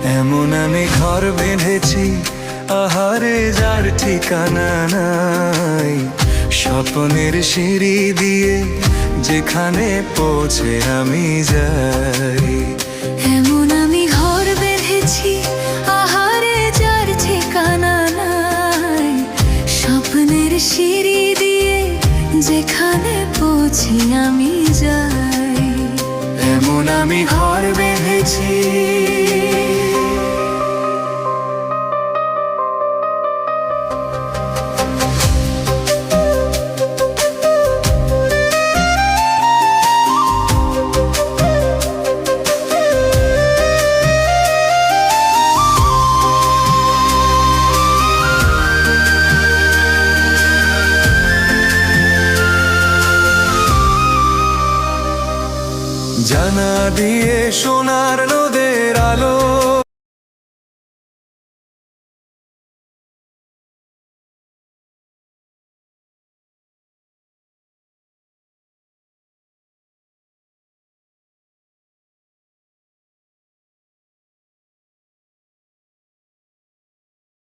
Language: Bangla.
এমন আমি ঘর বেঁধেছি, আহারে যার ঠিকানা নাই। স্বপ্নের সিঁড়ি দিয়ে যেখানে পৌঁছে আমি যাই। এমন আমি ঘর বেঁধেছি, আহারে যার ঠিকানা নাই। স্বপ্নের সিঁড়ি দিয়ে যেখানে পৌঁছে আমি যাই। এমন আমি ঘর বেঁধেছি। জানা দিয়ে সোনার রোদের আলো